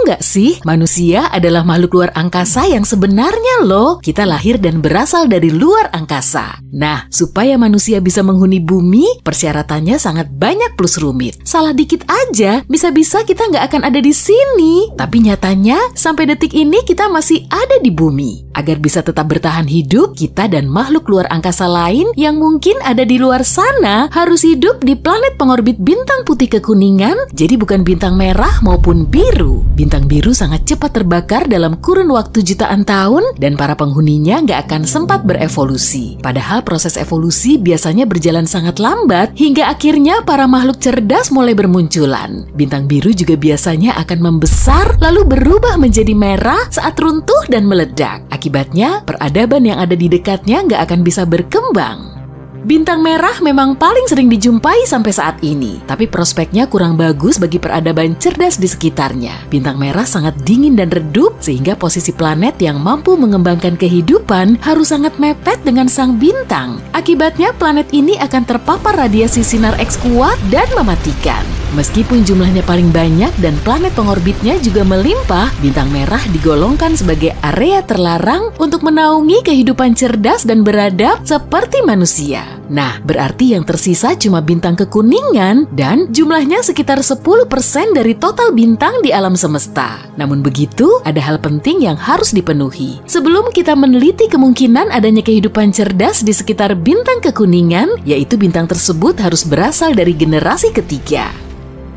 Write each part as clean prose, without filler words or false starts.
nggak sih, manusia adalah makhluk luar angkasa yang sebenarnya loh. Kita lahir dan berasal dari luar angkasa. Nah, supaya manusia bisa menghuni bumi, persyaratannya sangat banyak plus rumit. Salah dikit aja, bisa-bisa kita nggak akan ada di sini. Tapi nyatanya, sampai detik ini kita masih ada di bumi. Agar bisa tetap bertahan hidup, kita dan makhluk luar angkasa lain yang mungkin ada di luar sana harus hidup di planet pengorbit bintang putih kekuningan, jadi bukan bintang merah maupun biru. Bintang biru sangat cepat terbakar dalam kurun waktu jutaan tahun dan para penghuninya nggak akan sempat berevolusi. Padahal proses evolusi biasanya berjalan sangat lambat hingga akhirnya para makhluk cerdas mulai bermunculan. Bintang biru juga biasanya akan membesar lalu berubah menjadi merah saat runtuh dan meledak. Akibatnya, peradaban yang ada di dekatnya nggak akan bisa berkembang. Bintang merah memang paling sering dijumpai sampai saat ini, tapi prospeknya kurang bagus bagi peradaban cerdas di sekitarnya. Bintang merah sangat dingin dan redup, sehingga posisi planet yang mampu mengembangkan kehidupan harus sangat mepet dengan sang bintang. Akibatnya, planet ini akan terpapar radiasi sinar X kuat dan mematikan. Meskipun jumlahnya paling banyak dan planet pengorbitnya juga melimpah, bintang merah digolongkan sebagai area terlarang untuk menaungi kehidupan cerdas dan beradab seperti manusia. Nah, berarti yang tersisa cuma bintang kekuningan dan jumlahnya sekitar 10% dari total bintang di alam semesta. Namun begitu, ada hal penting yang harus dipenuhi. Sebelum kita meneliti kemungkinan adanya kehidupan cerdas di sekitar bintang kekuningan, yaitu bintang tersebut harus berasal dari generasi ketiga.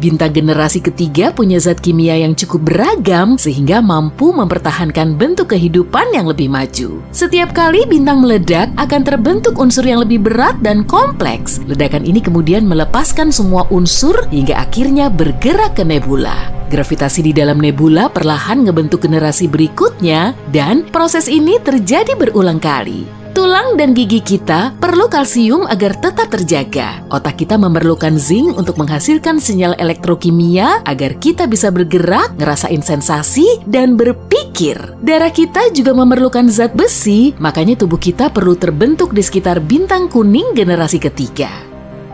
Bintang generasi ketiga punya zat kimia yang cukup beragam sehingga mampu mempertahankan bentuk kehidupan yang lebih maju. Setiap kali bintang meledak akan terbentuk unsur yang lebih berat dan kompleks. Ledakan ini kemudian melepaskan semua unsur hingga akhirnya bergerak ke nebula. Gravitasi di dalam nebula perlahan ngebentuk generasi berikutnya dan proses ini terjadi berulang kali. Tulang dan gigi kita perlu kalsium agar tetap terjaga. Otak kita memerlukan zinc untuk menghasilkan sinyal elektrokimia agar kita bisa bergerak, ngerasain sensasi, dan berpikir. Darah kita juga memerlukan zat besi, makanya tubuh kita perlu terbentuk di sekitar bintang kuning generasi ketiga.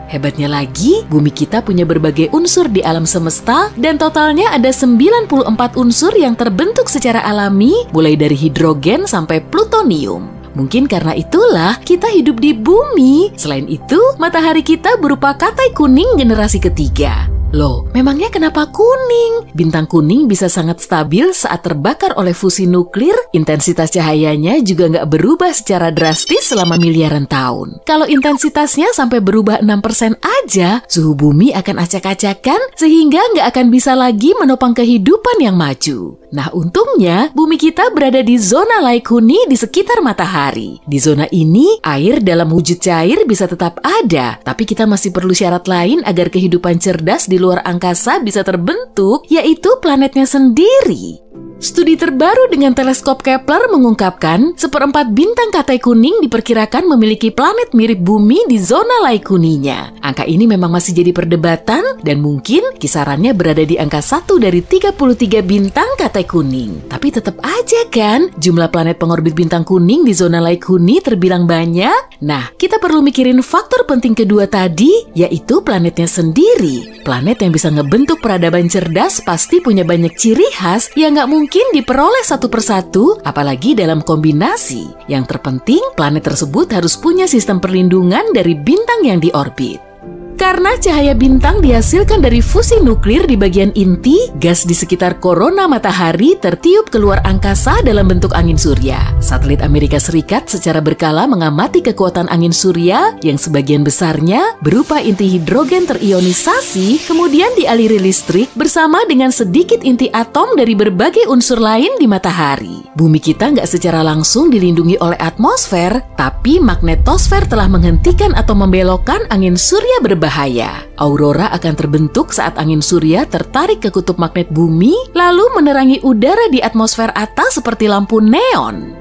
Hebatnya lagi, bumi kita punya berbagai unsur di alam semesta dan totalnya ada 94 unsur yang terbentuk secara alami, mulai dari hidrogen sampai plutonium. Mungkin karena itulah kita hidup di bumi. Selain itu, matahari kita berupa katai kuning generasi ketiga. Loh, memangnya kenapa kuning? Bintang kuning bisa sangat stabil saat terbakar oleh fusi nuklir. Intensitas cahayanya juga nggak berubah secara drastis selama miliaran tahun. Kalau intensitasnya sampai berubah 6% aja, suhu bumi akan acak-acakan sehingga nggak akan bisa lagi menopang kehidupan yang maju. Nah, untungnya bumi kita berada di zona laik huni di sekitar matahari. Di zona ini, air dalam wujud cair bisa tetap ada, tapi kita masih perlu syarat lain agar kehidupan cerdas di luar angkasa bisa terbentuk, yaitu planetnya sendiri. Studi terbaru dengan teleskop Kepler mengungkapkan 1/4 bintang katai kuning diperkirakan memiliki planet mirip bumi di zona laik huninya. Angka ini memang masih jadi perdebatan dan mungkin kisarannya berada di angka 1 dari 33 bintang katai kuning. Tapi tetap aja kan, jumlah planet pengorbit bintang kuning di zona laik huni terbilang banyak. Nah, kita perlu mikirin faktor penting kedua tadi, yaitu planetnya sendiri. Planet yang bisa ngebentuk peradaban cerdas pasti punya banyak ciri khas yang nggak mungkin diperoleh satu persatu, apalagi dalam kombinasi. Yang terpenting, planet tersebut harus punya sistem perlindungan dari bintang yang diorbit. Karena cahaya bintang dihasilkan dari fusi nuklir di bagian inti, gas di sekitar korona matahari tertiup keluar angkasa dalam bentuk angin surya. Satelit Amerika Serikat secara berkala mengamati kekuatan angin surya yang sebagian besarnya berupa inti hidrogen terionisasi, kemudian dialiri listrik bersama dengan sedikit inti atom dari berbagai unsur lain di matahari. Bumi kita nggak secara langsung dilindungi oleh atmosfer, tapi magnetosfer telah menghentikan atau membelokkan angin surya berbahaya. Aurora akan terbentuk saat angin surya tertarik ke kutub magnet bumi, lalu menerangi udara di atmosfer atas seperti lampu neon.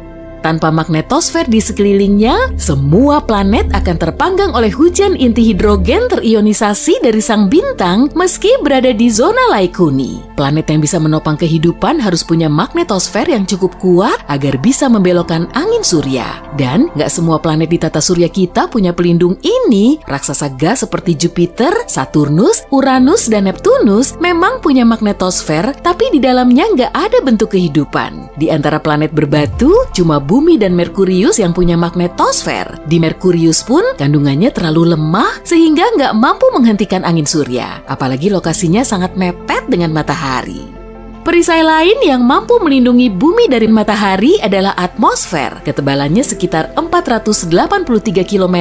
Tanpa magnetosfer di sekelilingnya, semua planet akan terpanggang oleh hujan inti hidrogen terionisasi dari sang bintang meski berada di zona Laikuni. Planet yang bisa menopang kehidupan harus punya magnetosfer yang cukup kuat agar bisa membelokkan angin surya. Dan nggak semua planet di tata surya kita punya pelindung ini. Raksasa gas seperti Jupiter, Saturnus, Uranus, dan Neptunus memang punya magnetosfer, tapi di dalamnya nggak ada bentuk kehidupan. Di antara planet berbatu, cuma Bumi dan Merkurius yang punya magnetosfer. Di Merkurius pun kandungannya terlalu lemah sehingga nggak mampu menghentikan angin surya. Apalagi lokasinya sangat mepet dengan matahari. Perisai lain yang mampu melindungi bumi dari matahari adalah atmosfer. Ketebalannya sekitar 483 km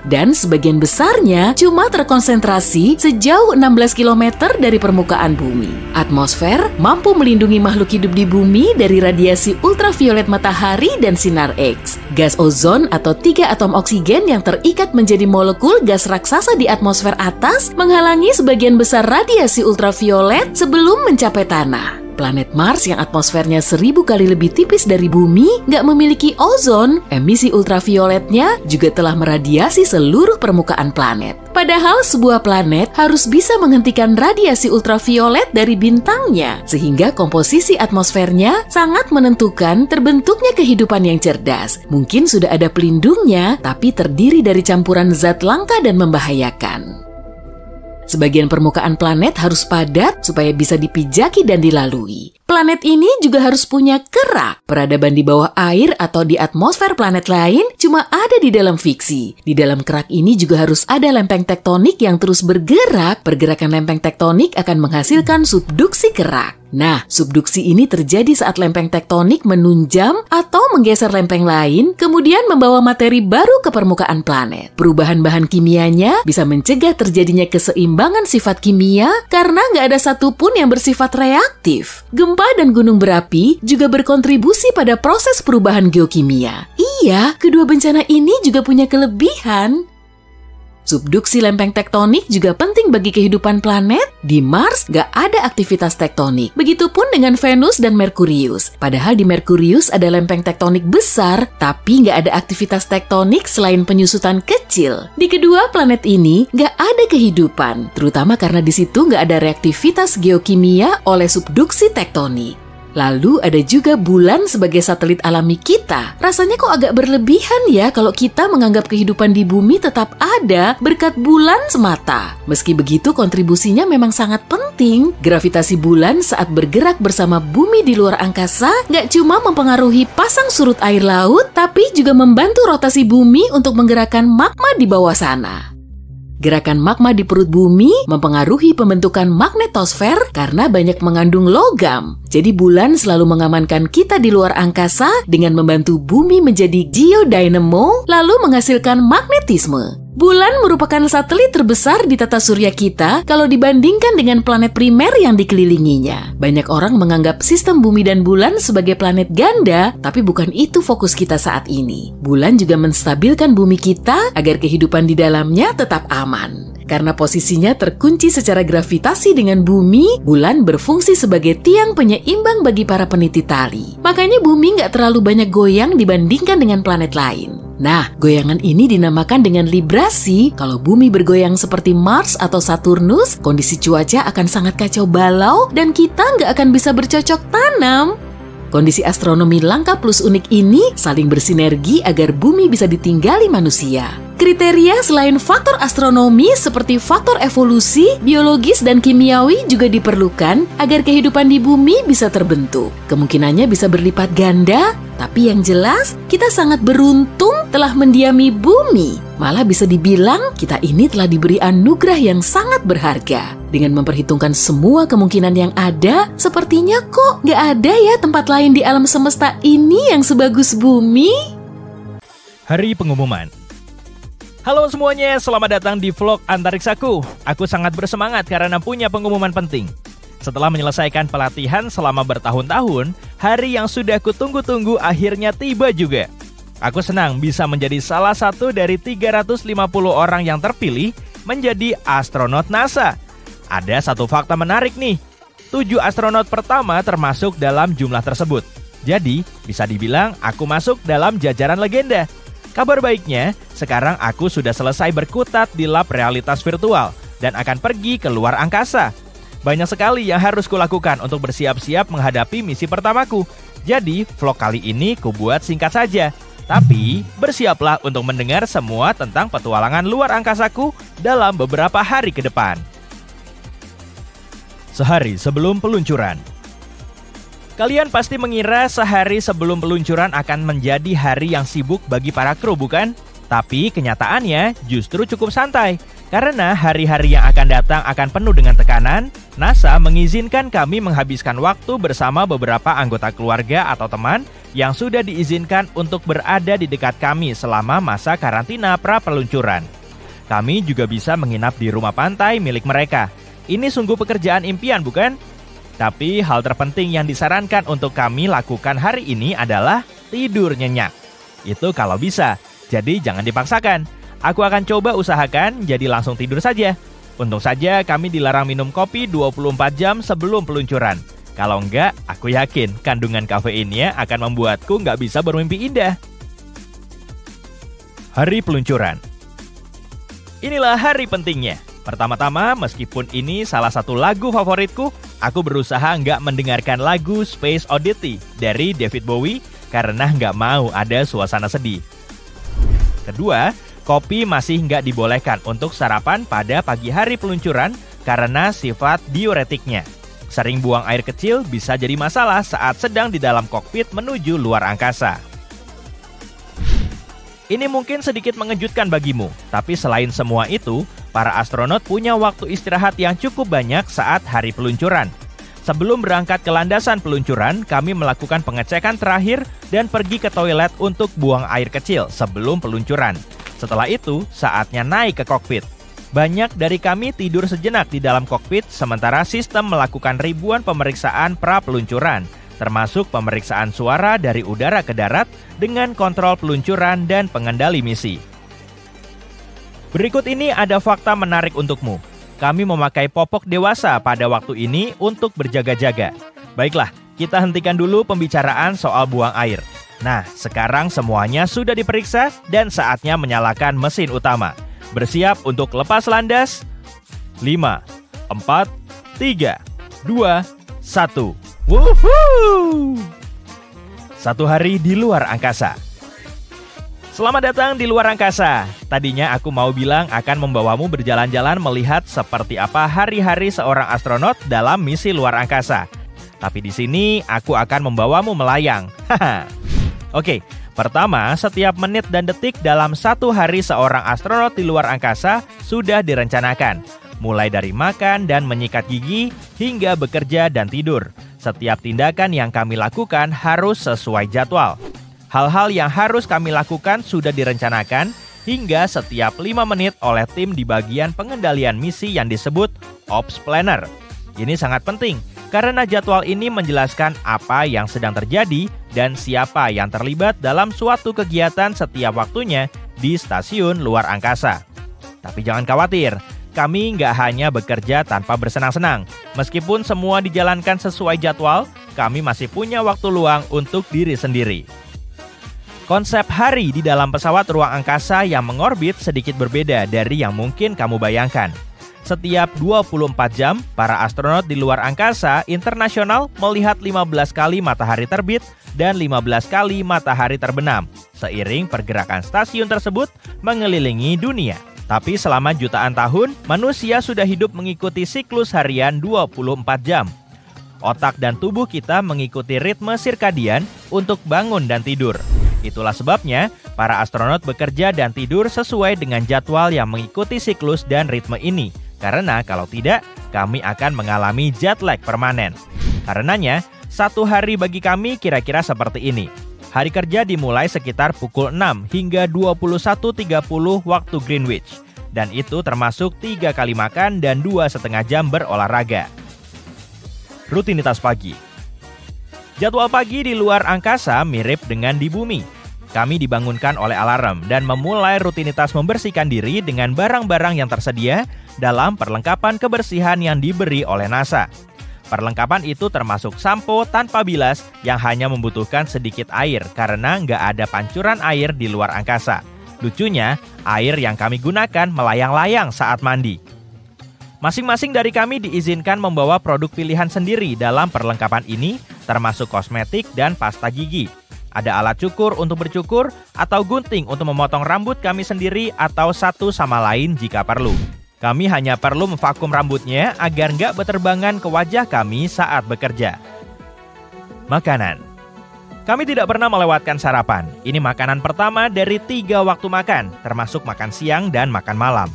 dan sebagian besarnya cuma terkonsentrasi sejauh 16 km dari permukaan bumi. Atmosfer mampu melindungi makhluk hidup di bumi dari radiasi ultraviolet matahari dan sinar X. Gas ozon atau 3 atom oksigen yang terikat menjadi molekul gas raksasa di atmosfer atas menghalangi sebagian besar radiasi ultraviolet sebelum mencapai tanah. Planet Mars yang atmosfernya 1000 kali lebih tipis dari bumi nggak memiliki ozon, emisi ultravioletnya juga telah meradiasi seluruh permukaan planet. Padahal sebuah planet harus bisa menghentikan radiasi ultraviolet dari bintangnya, sehingga komposisi atmosfernya sangat menentukan terbentuknya kehidupan yang cerdas. Mungkin sudah ada pelindungnya, tapi terdiri dari campuran zat langka dan membahayakan. Sebagian permukaan planet harus padat supaya bisa dipijaki dan dilalui. Planet ini juga harus punya kerak. Peradaban di bawah air atau di atmosfer planet lain cuma ada di dalam fiksi. Di dalam kerak ini juga harus ada lempeng tektonik yang terus bergerak. Pergerakan lempeng tektonik akan menghasilkan subduksi kerak. Nah, subduksi ini terjadi saat lempeng tektonik menunjam atau menggeser lempeng lain, kemudian membawa materi baru ke permukaan planet. Perubahan bahan kimianya bisa mencegah terjadinya keseimbangan sifat kimia karena nggak ada satupun yang bersifat reaktif. Gempa dan gunung berapi juga berkontribusi pada proses perubahan geokimia. Iya, kedua bencana ini juga punya kelebihan. Subduksi lempeng tektonik juga penting bagi kehidupan planet. Di Mars nggak ada aktivitas tektonik. Begitupun dengan Venus dan Merkurius. Padahal di Merkurius ada lempeng tektonik besar, tapi nggak ada aktivitas tektonik selain penyusutan kecil. Di kedua planet ini nggak ada kehidupan, terutama karena di situ nggak ada reaktivitas geokimia oleh subduksi tektonik. Lalu ada juga bulan sebagai satelit alami kita. Rasanya kok agak berlebihan ya kalau kita menganggap kehidupan di bumi tetap ada berkat bulan semata. Meski begitu kontribusinya memang sangat penting. Gravitasi bulan saat bergerak bersama bumi di luar angkasa nggak cuma mempengaruhi pasang surut air laut, tapi juga membantu rotasi bumi untuk menggerakkan magma di bawah sana. Gerakan magma di perut bumi mempengaruhi pembentukan magnetosfer karena banyak mengandung logam. Jadi bulan selalu mengamankan kita di luar angkasa dengan membantu bumi menjadi geodynamo lalu menghasilkan magnetisme. Bulan merupakan satelit terbesar di tata surya kita kalau dibandingkan dengan planet primer yang dikelilinginya. Banyak orang menganggap sistem bumi dan bulan sebagai planet ganda, tapi bukan itu fokus kita saat ini. Bulan juga menstabilkan bumi kita agar kehidupan di dalamnya tetap aman. Karena posisinya terkunci secara gravitasi dengan bumi, bulan berfungsi sebagai tiang penyeimbang bagi para peniti tali. Makanya bumi nggak terlalu banyak goyang dibandingkan dengan planet lain. Nah, goyangan ini dinamakan dengan librasi. Kalau bumi bergoyang seperti Mars atau Saturnus, kondisi cuaca akan sangat kacau balau dan kita nggak akan bisa bercocok tanam. Kondisi astronomi langka plus unik ini saling bersinergi agar bumi bisa ditinggali manusia. Kriteria selain faktor astronomi seperti faktor evolusi, biologis, dan kimiawi juga diperlukan agar kehidupan di bumi bisa terbentuk. Kemungkinannya bisa berlipat ganda, tapi yang jelas kita sangat beruntung telah mendiami bumi. Malah bisa dibilang kita ini telah diberi anugerah yang sangat berharga. Dengan memperhitungkan semua kemungkinan yang ada, sepertinya kok nggak ada ya tempat lain di alam semesta ini yang sebagus bumi. Hari pengumuman. Halo semuanya, selamat datang di vlog Antariksaku. Aku sangat bersemangat karena punya pengumuman penting. Setelah menyelesaikan pelatihan selama bertahun-tahun, hari yang sudah kutunggu-tunggu akhirnya tiba juga. Aku senang bisa menjadi salah satu dari 350 orang yang terpilih menjadi astronot NASA. Ada satu fakta menarik nih, 7 astronot pertama termasuk dalam jumlah tersebut. Jadi, bisa dibilang aku masuk dalam jajaran legenda. Kabar baiknya, sekarang aku sudah selesai berkutat di lab realitas virtual dan akan pergi ke luar angkasa. Banyak sekali yang harus kulakukan untuk bersiap-siap menghadapi misi pertamaku. Jadi, vlog kali ini kubuat singkat saja. Tapi, bersiaplah untuk mendengar semua tentang petualangan luar angkasaku dalam beberapa hari ke depan. Sehari sebelum peluncuran. Kalian pasti mengira sehari sebelum peluncuran akan menjadi hari yang sibuk bagi para kru, bukan? Tapi kenyataannya justru cukup santai. Karena hari-hari yang akan datang akan penuh dengan tekanan, NASA mengizinkan kami menghabiskan waktu bersama beberapa anggota keluarga atau teman yang sudah diizinkan untuk berada di dekat kami selama masa karantina pra-peluncuran. Kami juga bisa menginap di rumah pantai milik mereka. Ini sungguh pekerjaan impian, bukan? Tapi hal terpenting yang disarankan untuk kami lakukan hari ini adalah tidur nyenyak. Itu kalau bisa, jadi jangan dipaksakan. Aku akan coba usahakan jadi langsung tidur saja. Untung saja kami dilarang minum kopi 24 jam sebelum peluncuran. Kalau enggak, aku yakin kandungan kafeinnya akan membuatku nggak bisa bermimpi indah. Hari peluncuran. Inilah hari pentingnya. Pertama-tama, meskipun ini salah satu lagu favoritku, aku berusaha nggak mendengarkan lagu Space Oddity dari David Bowie karena nggak mau ada suasana sedih. Kedua, kopi masih nggak dibolehkan untuk sarapan pada pagi hari peluncuran karena sifat diuretiknya. Sering buang air kecil bisa jadi masalah saat sedang di dalam kokpit menuju luar angkasa. Ini mungkin sedikit mengejutkan bagimu, tapi selain semua itu, para astronot punya waktu istirahat yang cukup banyak saat hari peluncuran. Sebelum berangkat ke landasan peluncuran, kami melakukan pengecekan terakhir dan pergi ke toilet untuk buang air kecil sebelum peluncuran. Setelah itu, saatnya naik ke kokpit. Banyak dari kami tidur sejenak di dalam kokpit, sementara sistem melakukan ribuan pemeriksaan pra-peluncuran, termasuk pemeriksaan suara dari udara ke darat dengan kontrol peluncuran dan pengendali misi. Berikut ini ada fakta menarik untukmu. Kami memakai popok dewasa pada waktu ini untuk berjaga-jaga. Baiklah, kita hentikan dulu pembicaraan soal buang air. Nah, sekarang semuanya sudah diperiksa dan saatnya menyalakan mesin utama. Bersiap untuk lepas landas. 5, 4, 3, 2, 1. Woohoo! Satu hari di luar angkasa. Selamat datang di luar angkasa. Tadinya aku mau bilang akan membawamu berjalan-jalan melihat seperti apa hari-hari seorang astronot dalam misi luar angkasa. Tapi di sini aku akan membawamu melayang. Oke, pertama, setiap menit dan detik dalam satu hari seorang astronot di luar angkasa sudah direncanakan. Mulai dari makan dan menyikat gigi hingga bekerja dan tidur. Setiap tindakan yang kami lakukan harus sesuai jadwal. Hal-hal yang harus kami lakukan sudah direncanakan hingga setiap 5 menit oleh tim di bagian pengendalian misi yang disebut Ops Planner. Ini sangat penting karena jadwal ini menjelaskan apa yang sedang terjadi dan siapa yang terlibat dalam suatu kegiatan setiap waktunya di stasiun luar angkasa. Tapi jangan khawatir, kami nggak hanya bekerja tanpa bersenang-senang. Meskipun semua dijalankan sesuai jadwal, kami masih punya waktu luang untuk diri sendiri. Konsep hari di dalam pesawat ruang angkasa yang mengorbit sedikit berbeda dari yang mungkin kamu bayangkan. Setiap 24 jam, para astronot di luar angkasa internasional melihat 15 kali matahari terbit dan 15 kali matahari terbenam, seiring pergerakan stasiun tersebut mengelilingi dunia. Tapi selama jutaan tahun, manusia sudah hidup mengikuti siklus harian 24 jam. Otak dan tubuh kita mengikuti ritme sirkadian untuk bangun dan tidur. Itulah sebabnya, para astronot bekerja dan tidur sesuai dengan jadwal yang mengikuti siklus dan ritme ini. Karena kalau tidak, kami akan mengalami jet lag permanen. Karenanya, satu hari bagi kami kira-kira seperti ini. Hari kerja dimulai sekitar pukul 6 hingga 21.30 waktu Greenwich. Dan itu termasuk 3 kali makan dan 2,5 jam berolahraga. Rutinitas pagi. Jadwal pagi di luar angkasa mirip dengan di bumi. Kami dibangunkan oleh alarm dan memulai rutinitas membersihkan diri dengan barang-barang yang tersedia dalam perlengkapan kebersihan yang diberi oleh NASA. Perlengkapan itu termasuk sampo tanpa bilas yang hanya membutuhkan sedikit air karena nggak ada pancuran air di luar angkasa. Lucunya, air yang kami gunakan melayang-layang saat mandi. Masing-masing dari kami diizinkan membawa produk pilihan sendiri dalam perlengkapan ini, termasuk kosmetik dan pasta gigi. Ada alat cukur untuk bercukur, atau gunting untuk memotong rambut kami sendiri atau satu sama lain jika perlu. Kami hanya perlu memvakum rambutnya agar nggak berterbangan ke wajah kami saat bekerja. Makanan. Kami tidak pernah melewatkan sarapan. Ini makanan pertama dari 3 waktu makan, termasuk makan siang dan makan malam.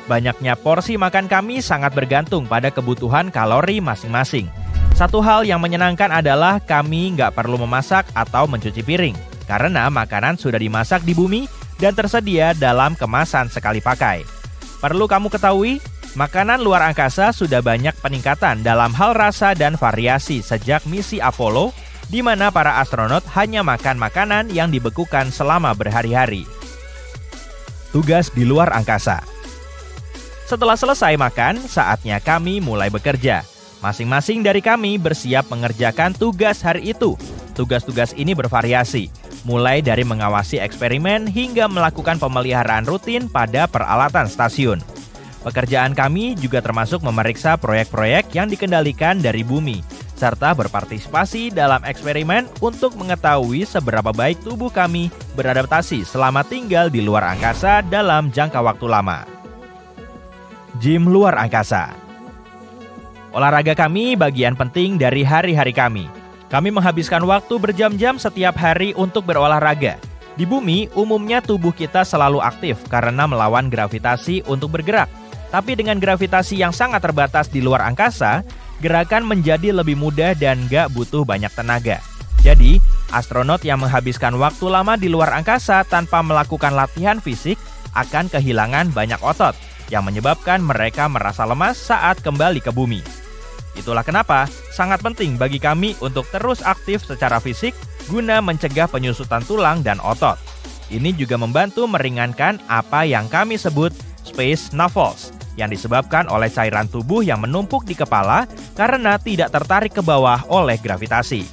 Banyaknya porsi makan kami sangat bergantung pada kebutuhan kalori masing-masing. Satu hal yang menyenangkan adalah kami nggak perlu memasak atau mencuci piring, karena makanan sudah dimasak di bumi dan tersedia dalam kemasan sekali pakai. Perlu kamu ketahui, makanan luar angkasa sudah banyak peningkatan dalam hal rasa dan variasi sejak misi Apollo, di mana para astronot hanya makan makanan yang dibekukan selama berhari-hari. Tugas di luar angkasa. Setelah selesai makan, saatnya kami mulai bekerja. Masing-masing dari kami bersiap mengerjakan tugas hari itu. Tugas-tugas ini bervariasi, mulai dari mengawasi eksperimen hingga melakukan pemeliharaan rutin pada peralatan stasiun. Pekerjaan kami juga termasuk memeriksa proyek-proyek yang dikendalikan dari bumi, serta berpartisipasi dalam eksperimen untuk mengetahui seberapa baik tubuh kami beradaptasi selama tinggal di luar angkasa dalam jangka waktu lama. Gym luar angkasa. Olahraga kami bagian penting dari hari-hari kami. Kami menghabiskan waktu berjam-jam setiap hari untuk berolahraga. Di bumi, umumnya tubuh kita selalu aktif karena melawan gravitasi untuk bergerak. Tapi dengan gravitasi yang sangat terbatas di luar angkasa, gerakan menjadi lebih mudah dan gak butuh banyak tenaga. Jadi, astronot yang menghabiskan waktu lama di luar angkasa tanpa melakukan latihan fisik akan kehilangan banyak otot, yang menyebabkan mereka merasa lemas saat kembali ke bumi. Itulah kenapa sangat penting bagi kami untuk terus aktif secara fisik guna mencegah penyusutan tulang dan otot. Ini juga membantu meringankan apa yang kami sebut space novels, yang disebabkan oleh cairan tubuh yang menumpuk di kepala karena tidak tertarik ke bawah oleh gravitasi.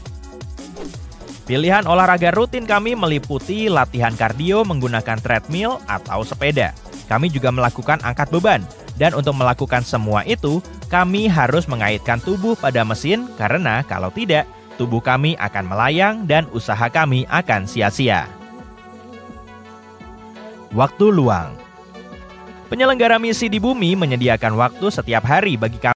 Pilihan olahraga rutin kami meliputi latihan kardio menggunakan treadmill atau sepeda. Kami juga melakukan angkat beban, dan untuk melakukan semua itu, kami harus mengaitkan tubuh pada mesin karena kalau tidak, tubuh kami akan melayang dan usaha kami akan sia-sia. Waktu luang. Penyelenggara misi di bumi menyediakan waktu setiap hari bagi kami.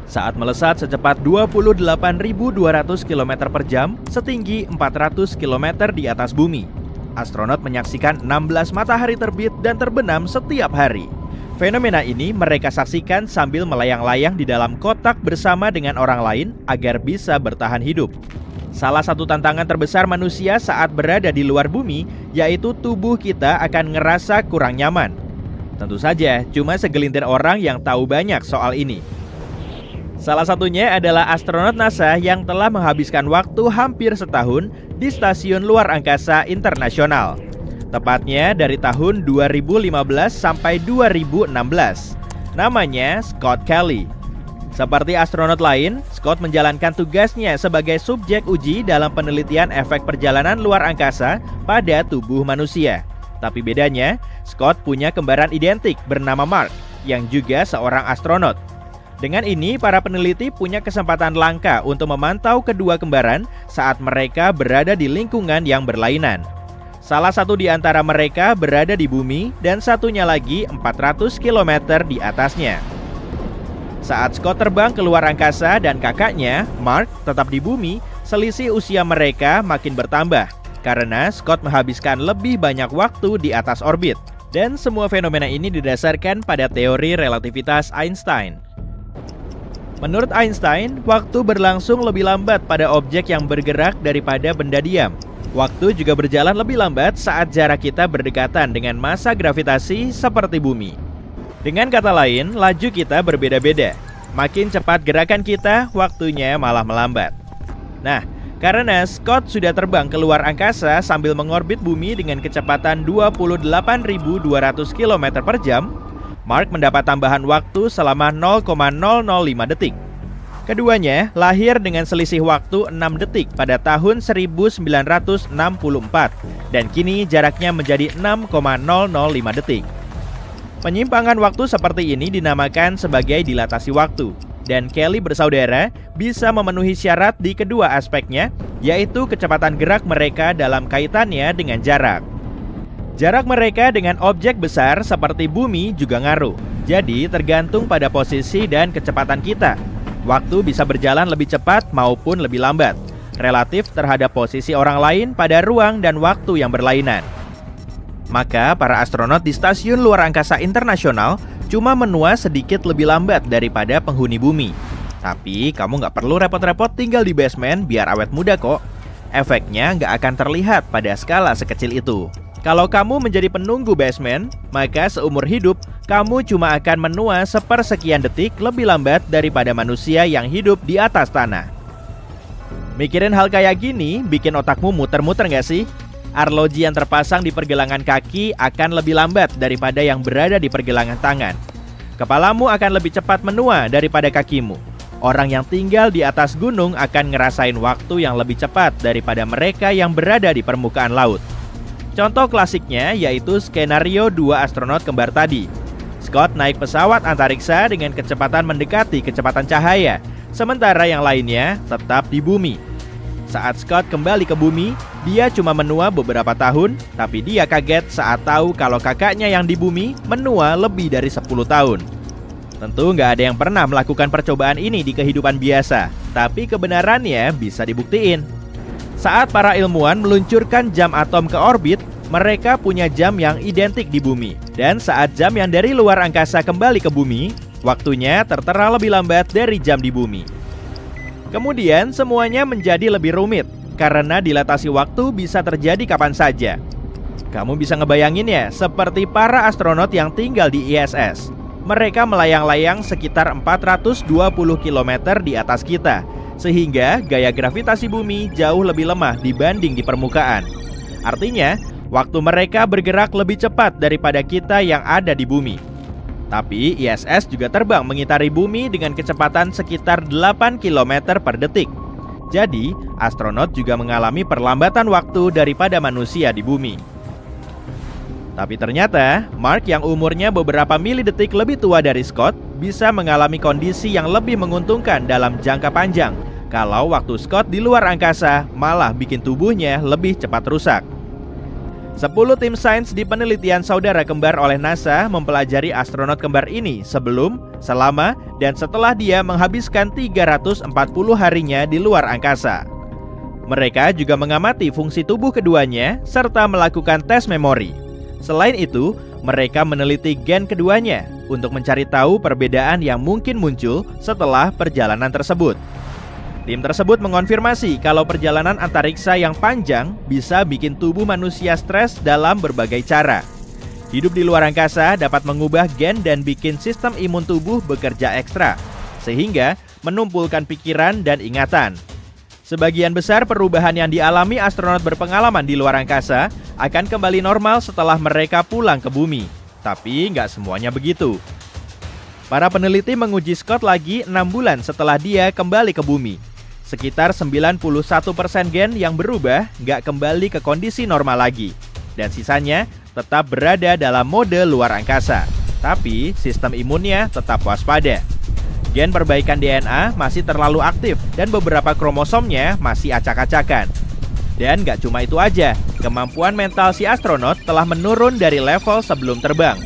Saat melesat secepat 28.200 km per jam, setinggi 400 km di atas bumi. Astronot menyaksikan 16 matahari terbit dan terbenam setiap hari. Fenomena ini mereka saksikan sambil melayang-layang di dalam kotak bersama dengan orang lain agar bisa bertahan hidup. Salah satu tantangan terbesar manusia saat berada di luar bumi yaitu tubuh kita akan ngerasa kurang nyaman. Tentu saja, cuma segelintir orang yang tahu banyak soal ini. Salah satunya adalah astronot NASA yang telah menghabiskan waktu hampir setahun di Stasiun Luar Angkasa Internasional. Tepatnya dari tahun 2015 sampai 2016. Namanya Scott Kelly. Seperti astronot lain, Scott menjalankan tugasnya sebagai subjek uji dalam penelitian efek perjalanan luar angkasa pada tubuh manusia. Tapi bedanya, Scott punya kembaran identik bernama Mark, yang juga seorang astronot. Dengan ini, para peneliti punya kesempatan langka untuk memantau kedua kembaran saat mereka berada di lingkungan yang berlainan. Salah satu di antara mereka berada di bumi dan satunya lagi 400 km di atasnya. Saat Scott terbang ke luar angkasa dan kakaknya, Mark, tetap di bumi, selisih usia mereka makin bertambah karena Scott menghabiskan lebih banyak waktu di atas orbit. Dan semua fenomena ini didasarkan pada teori relativitas Einstein. Menurut Einstein, waktu berlangsung lebih lambat pada objek yang bergerak daripada benda diam. Waktu juga berjalan lebih lambat saat jarak kita berdekatan dengan massa gravitasi seperti bumi. Dengan kata lain, laju kita berbeda-beda. Makin cepat gerakan kita, waktunya malah melambat. Nah, karena Scott sudah terbang ke luar angkasa sambil mengorbit bumi dengan kecepatan 28.200 km per jam, Mark mendapat tambahan waktu selama 0,005 detik. Keduanya lahir dengan selisih waktu 6 detik pada tahun 1964 dan kini jaraknya menjadi 6,005 detik. Penyimpangan waktu seperti ini dinamakan sebagai dilatasi waktu, dan Kelly bersaudara bisa memenuhi syarat di kedua aspeknya, yaitu kecepatan gerak mereka dalam kaitannya dengan jarak. Jarak mereka dengan objek besar seperti bumi juga ngaruh, jadi tergantung pada posisi dan kecepatan kita. Waktu bisa berjalan lebih cepat maupun lebih lambat, relatif terhadap posisi orang lain pada ruang dan waktu yang berlainan. Maka para astronot di Stasiun Luar Angkasa Internasional cuma menua sedikit lebih lambat daripada penghuni bumi. Tapi kamu nggak perlu repot-repot tinggal di basement biar awet muda kok. Efeknya nggak akan terlihat pada skala sekecil itu. Kalau kamu menjadi penunggu basement, maka seumur hidup kamu cuma akan menua sepersekian detik lebih lambat daripada manusia yang hidup di atas tanah. Mikirin hal kayak gini bikin otakmu muter-muter nggak sih? Arloji yang terpasang di pergelangan kaki akan lebih lambat daripada yang berada di pergelangan tangan. Kepalamu akan lebih cepat menua daripada kakimu. Orang yang tinggal di atas gunung akan ngerasain waktu yang lebih cepat daripada mereka yang berada di permukaan laut. Contoh klasiknya yaitu skenario 2 astronot kembar tadi. Scott naik pesawat antariksa dengan kecepatan mendekati kecepatan cahaya, sementara yang lainnya tetap di bumi. Saat Scott kembali ke bumi, dia cuma menua beberapa tahun, tapi dia kaget saat tahu kalau kakaknya yang di bumi menua lebih dari 10 tahun. Tentu nggak ada yang pernah melakukan percobaan ini di kehidupan biasa, tapi kebenarannya bisa dibuktiin. Saat para ilmuwan meluncurkan jam atom ke orbit, mereka punya jam yang identik di bumi. Dan saat jam yang dari luar angkasa kembali ke bumi, waktunya tertera lebih lambat dari jam di bumi. Kemudian semuanya menjadi lebih rumit, karena dilatasi waktu bisa terjadi kapan saja. Kamu bisa ngebayangin ya, seperti para astronot yang tinggal di ISS. Mereka melayang-layang sekitar 420 km di atas kita, sehingga gaya gravitasi bumi jauh lebih lemah dibanding di permukaan. Artinya, waktu mereka bergerak lebih cepat daripada kita yang ada di bumi. Tapi ISS juga terbang mengitari bumi dengan kecepatan sekitar 8 km per detik. Jadi, astronot juga mengalami perlambatan waktu daripada manusia di bumi. Tapi ternyata, Mark yang umurnya beberapa milidetik lebih tua dari Scott bisa mengalami kondisi yang lebih menguntungkan dalam jangka panjang, kalau waktu Scott di luar angkasa malah bikin tubuhnya lebih cepat rusak. 10 tim sains di penelitian saudara kembar oleh NASA mempelajari astronot kembar ini sebelum, selama, dan setelah dia menghabiskan 340 harinya di luar angkasa. Mereka juga mengamati fungsi tubuh keduanya serta melakukan tes memori. Selain itu, mereka meneliti gen keduanya untuk mencari tahu perbedaan yang mungkin muncul setelah perjalanan tersebut. Tim tersebut mengonfirmasi kalau perjalanan antariksa yang panjang bisa bikin tubuh manusia stres dalam berbagai cara. Hidup di luar angkasa dapat mengubah gen dan bikin sistem imun tubuh bekerja ekstra, sehingga menumpulkan pikiran dan ingatan. Sebagian besar perubahan yang dialami astronot berpengalaman di luar angkasa akan kembali normal setelah mereka pulang ke bumi. Tapi nggak semuanya begitu. Para peneliti menguji Scott lagi 6 bulan setelah dia kembali ke bumi. Sekitar 91% gen yang berubah nggak kembali ke kondisi normal lagi. Dan sisanya tetap berada dalam mode luar angkasa. Tapi sistem imunnya tetap waspada. Gen perbaikan DNA masih terlalu aktif dan beberapa kromosomnya masih acak-acakan. Dan gak cuma itu aja, kemampuan mental si astronot telah menurun dari level sebelum terbang.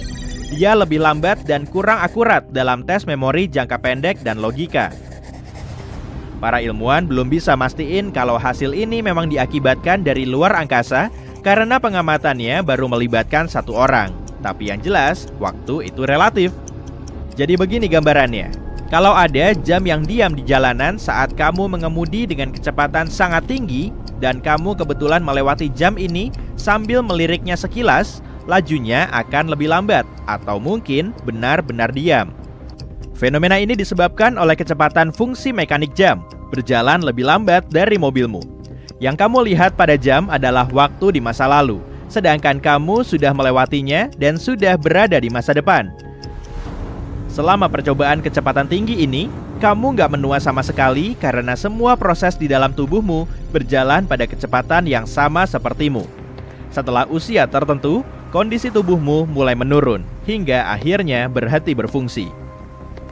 Dia lebih lambat dan kurang akurat dalam tes memori jangka pendek dan logika. Para ilmuwan belum bisa mastiin kalau hasil ini memang diakibatkan dari luar angkasa karena pengamatannya baru melibatkan 1 orang. Tapi yang jelas, waktu itu relatif. Jadi begini gambarannya. Kalau ada jam yang diam di jalanan saat kamu mengemudi dengan kecepatan sangat tinggi dan kamu kebetulan melewati jam ini sambil meliriknya sekilas, lajunya akan lebih lambat atau mungkin benar-benar diam. Fenomena ini disebabkan oleh kecepatan fungsi mekanik jam, berjalan lebih lambat dari mobilmu. Yang kamu lihat pada jam adalah waktu di masa lalu, sedangkan kamu sudah melewatinya dan sudah berada di masa depan. Selama percobaan kecepatan tinggi ini, kamu nggak menua sama sekali karena semua proses di dalam tubuhmu berjalan pada kecepatan yang sama sepertimu. Setelah usia tertentu, kondisi tubuhmu mulai menurun hingga akhirnya berhenti berfungsi.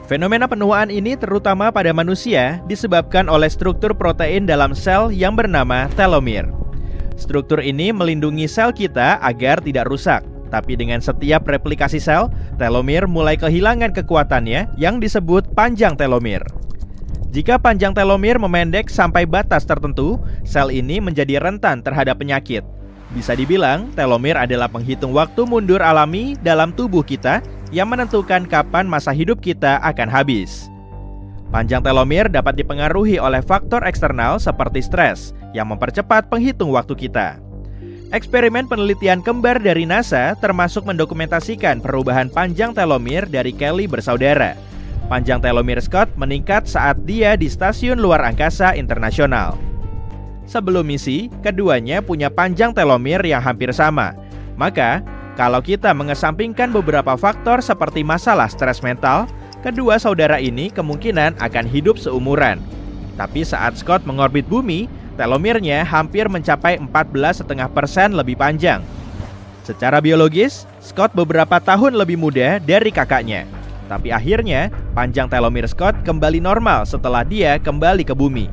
Fenomena penuaan ini terutama pada manusia disebabkan oleh struktur protein dalam sel yang bernama telomere. Struktur ini melindungi sel kita agar tidak rusak, tapi dengan setiap replikasi sel, telomere mulai kehilangan kekuatannya yang disebut panjang telomere. Jika panjang telomere memendek sampai batas tertentu, sel ini menjadi rentan terhadap penyakit. Bisa dibilang, telomere adalah penghitung waktu mundur alami dalam tubuh kita yang menentukan kapan masa hidup kita akan habis. Panjang telomere dapat dipengaruhi oleh faktor eksternal seperti stres yang mempercepat penghitung waktu kita. Eksperimen penelitian kembar dari NASA termasuk mendokumentasikan perubahan panjang telomere dari Kelly bersaudara. Panjang telomere Scott meningkat saat dia di Stasiun Luar Angkasa Internasional. Sebelum misi, keduanya punya panjang telomere yang hampir sama. Maka, kalau kita mengesampingkan beberapa faktor seperti masalah stres mental, kedua saudara ini kemungkinan akan hidup seumuran. Tapi saat Scott mengorbit bumi, telomernya hampir mencapai 14,5% lebih panjang. Secara biologis, Scott beberapa tahun lebih muda dari kakaknya. Tapi akhirnya, panjang telomere Scott kembali normal setelah dia kembali ke bumi.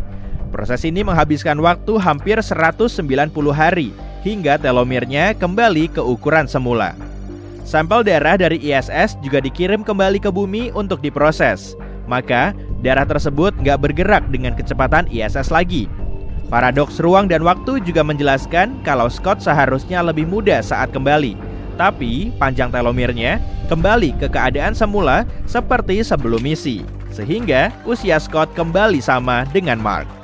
Proses ini menghabiskan waktu hampir 190 hari hingga telomernya kembali ke ukuran semula. Sampel darah dari ISS juga dikirim kembali ke bumi untuk diproses. Maka, darah tersebut nggak bergerak dengan kecepatan ISS lagi. Paradoks ruang dan waktu juga menjelaskan kalau Scott seharusnya lebih muda saat kembali. Tapi, panjang telomernya kembali ke keadaan semula seperti sebelum misi. Sehingga, usia Scott kembali sama dengan Mark.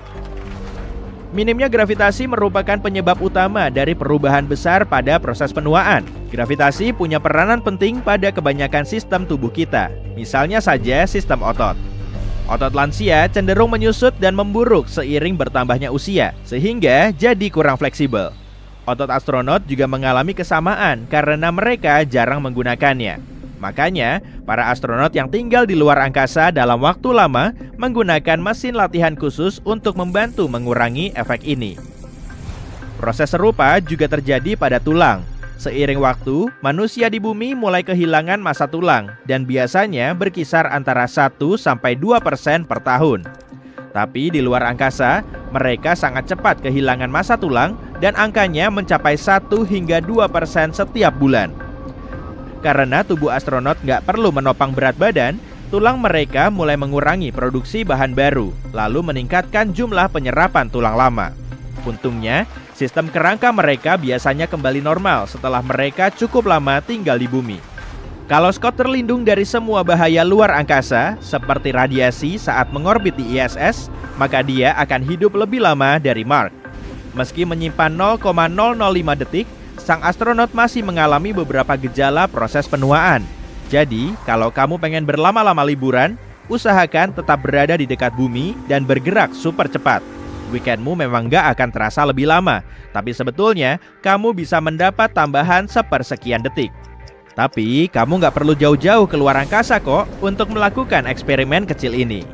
Minimnya gravitasi merupakan penyebab utama dari perubahan besar pada proses penuaan. Gravitasi punya peranan penting pada kebanyakan sistem tubuh kita, misalnya saja sistem otot. Otot lansia cenderung menyusut dan memburuk seiring bertambahnya usia, sehingga jadi kurang fleksibel. Otot astronot juga mengalami kesamaan karena mereka jarang menggunakannya. Makanya, para astronot yang tinggal di luar angkasa dalam waktu lama menggunakan mesin latihan khusus untuk membantu mengurangi efek ini. Proses serupa juga terjadi pada tulang. Seiring waktu, manusia di bumi mulai kehilangan massa tulang dan biasanya berkisar antara 1-2% per tahun. Tapi di luar angkasa, mereka sangat cepat kehilangan massa tulang dan angkanya mencapai 1-2% setiap bulan. Karena tubuh astronot nggak perlu menopang berat badan, tulang mereka mulai mengurangi produksi bahan baru, lalu meningkatkan jumlah penyerapan tulang lama. Untungnya, sistem kerangka mereka biasanya kembali normal setelah mereka cukup lama tinggal di bumi. Kalau Scott terlindung dari semua bahaya luar angkasa, seperti radiasi saat mengorbit di ISS, maka dia akan hidup lebih lama dari Mark. Meski menyimpan 0,005 detik, sang astronot masih mengalami beberapa gejala proses penuaan. Jadi, kalau kamu pengen berlama-lama liburan, usahakan tetap berada di dekat bumi dan bergerak super cepat. Weekendmu memang nggak akan terasa lebih lama, tapi sebetulnya kamu bisa mendapat tambahan sepersekian detik. Tapi, kamu nggak perlu jauh-jauh keluar angkasa kok untuk melakukan eksperimen kecil ini.